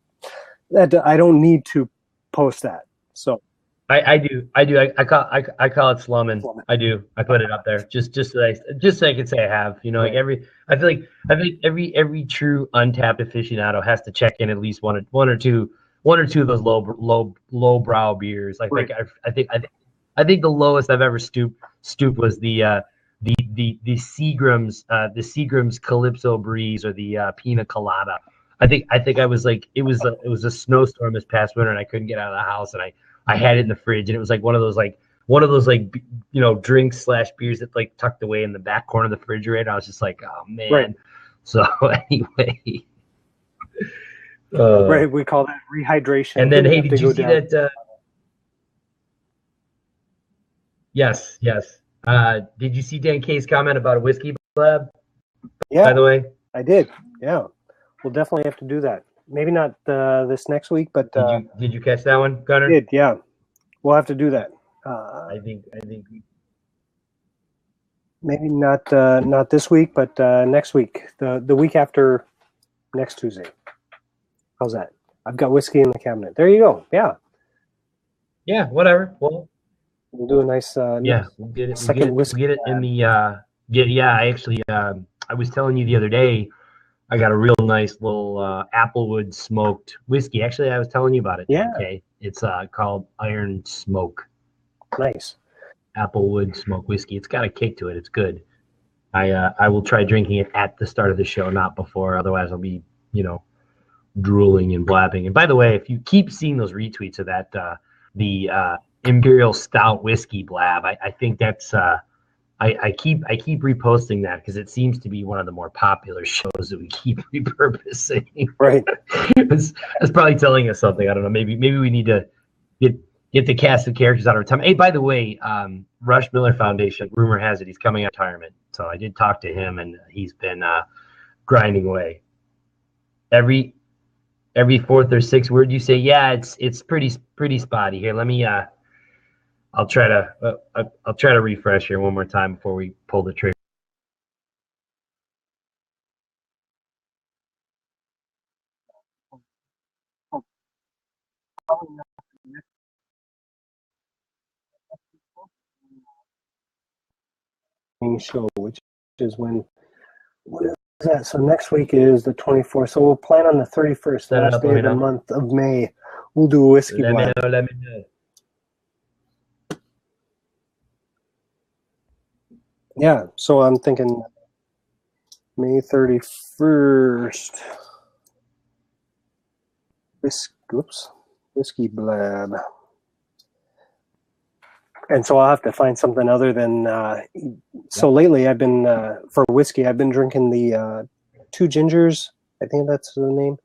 S1: I don't need to post that. So
S2: I do. I call it slumming. I do. I put it up there just so I can say I have. Like I feel like every true Untapped aficionado has to check in at least one or two of those low brow beers. I think the lowest I've ever stooped was the Seagram's Calypso Breeze or the Pina Colada. I think I was like, it was a snowstorm this past winter and I couldn't get out of the house, and I had it in the fridge, and it was like one of those drinks / beers that like tucked away in the back corner of the refrigerator. I was just like, oh man. Right. So anyway,
S1: right, we call that rehydration.
S2: And then, hey, did you see that? Yes. Did you see Dan K's comment about a whiskey blab?
S1: Yeah.
S2: By the way,
S1: I did. Yeah, we'll definitely have to do that. Maybe not this next week, but
S2: did you catch that one, Gunner?
S1: I did. Yeah, we'll have to do that.
S2: I think
S1: maybe not this week, but next week, the week after next Tuesday. How's that? I've got whiskey in the cabinet. There you go. Yeah.
S2: Yeah. Whatever. Well,
S1: we'll do a nice.
S2: We'll get it. We'll get it in the. I actually. I was telling you the other day, I got a real nice little Applewood smoked whiskey. Actually, I was telling you about it.
S1: Yeah.
S2: Okay. It's called Iron Smoke.
S1: Nice.
S2: Applewood smoked whiskey. It's got a kick to it. It's good. I will try drinking it at the start of the show, not before. Otherwise, I'll be drooling and blabbing. And by the way, if you keep seeing those retweets of that, the Imperial Stout whiskey blab, I think that's. I keep reposting that because it seems to be one of the more popular shows that we keep repurposing.
S1: Right.
S2: It's probably telling us something. I don't know. Maybe we need to get the cast of characters out of time. Hey, by the way, Rush Miller Foundation, rumor has it he's coming out of retirement. So I did talk to him, and he's been grinding away. Every fourth or sixth word you say, yeah, it's pretty spotty. Here, let me. I'll try to refresh here one more time before we pull the trigger.
S1: Show, which is when is that? So next week is the 24th. So we'll plan on the 31st, the last day of the month of May. We'll do a whiskey blab.
S2: Let me know.
S1: Yeah, so I'm thinking May 31st. Whiskey Blab. And so I'll have to find something other than. So lately, I've been for whiskey. I've been drinking the Two Gingers. I think that's the name.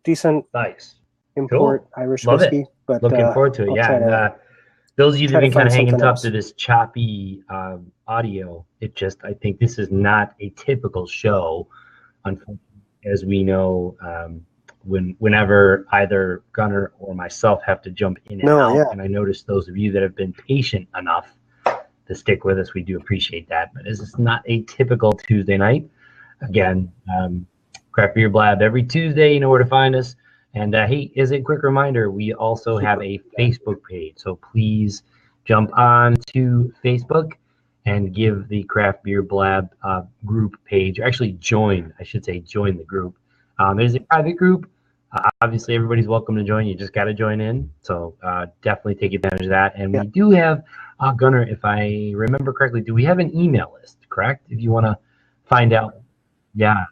S1: Decent
S2: Nice.
S1: import
S2: Cool.
S1: Irish
S2: Love
S1: whiskey.
S2: it.
S1: But
S2: Looking forward to it.
S1: I'll
S2: Yeah.
S1: try
S2: And
S1: to,
S2: those of you that
S1: try
S2: have
S1: to
S2: been kind
S1: find
S2: of hanging
S1: something
S2: tough
S1: else.
S2: to this choppy audio, I think this is not a typical show, unfortunately, as we know. Whenever either Gunnar or myself have to jump in and out, and I notice those of you that have been patient enough to stick with us, we do appreciate that. But this is not a typical Tuesday night. Again, Craft Beer Blab every Tuesday. You know where to find us. And hey, as a quick reminder, we also have a Facebook page. So please jump on to Facebook and give the Craft Beer Blab group page. Actually, join the group. It is a private group. Obviously, everybody's welcome to join. You just got to join in. So definitely take advantage of that. And we do have, Gunnar, if I remember correctly, do we have an email list, correct? If you want to find out. Yeah.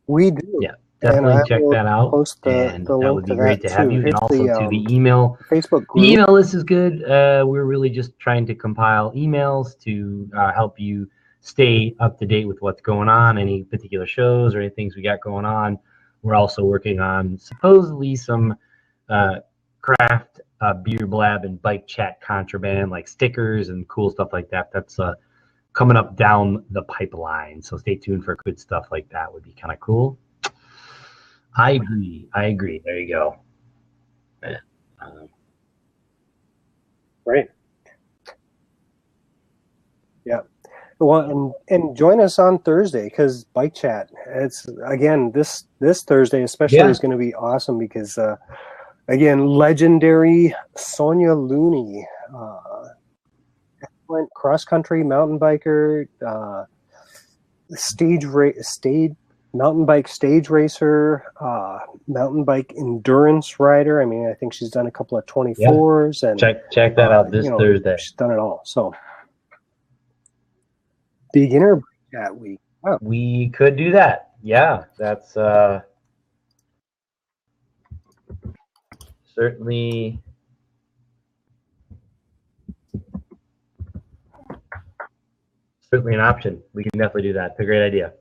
S1: We do.
S2: Yeah. Definitely check that out.
S1: Post
S2: and
S1: the
S2: that
S1: link
S2: would be
S1: to
S2: great
S1: that
S2: to have
S1: too.
S2: you. And
S1: It's
S2: also
S1: the,
S2: to the email.
S1: Facebook group.
S2: The email list is good. We're really just trying to compile emails to help you stay up to date with what's going on, any particular shows or any things we got going on. We're also working on supposedly some craft beer blab and bike chat contraband, like stickers and cool stuff like that. That's coming up down the pipeline. So stay tuned for good stuff like that. Would be kind of cool. I agree. There you go.
S1: Right. Yeah. Well, and join us on Thursday because Bike Chat. It's again this Thursday especially is going to be awesome because again, legendary Sonia Looney, excellent cross country mountain biker, mountain bike stage racer, mountain bike endurance rider. I mean, I think she's done a couple of 24s and
S2: check that out this Thursday.
S1: She's done it all. So beginner Bike Chat week.
S2: Wow. We could do that. Yeah, that's certainly an option. We can definitely do that. It's a great idea.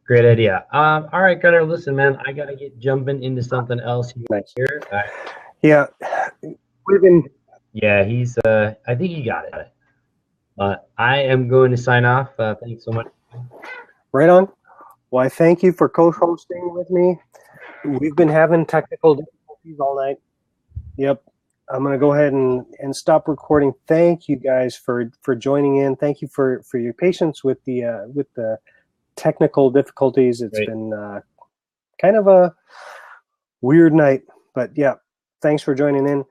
S2: Great idea. All right, Gunnar, listen, man, I got to get jumping into something else here.
S1: Yeah. We've been.
S2: Yeah, he's, I think he got it. I am going to sign off. Thanks so much.
S1: Right on. Well, I thank you for co-hosting with me. We've been having technical difficulties all night. Yep. I'm going to go ahead and stop recording. Thank you guys for joining in. Thank you for your patience with the technical difficulties. It's been kind of a weird night, but yeah, thanks for joining in.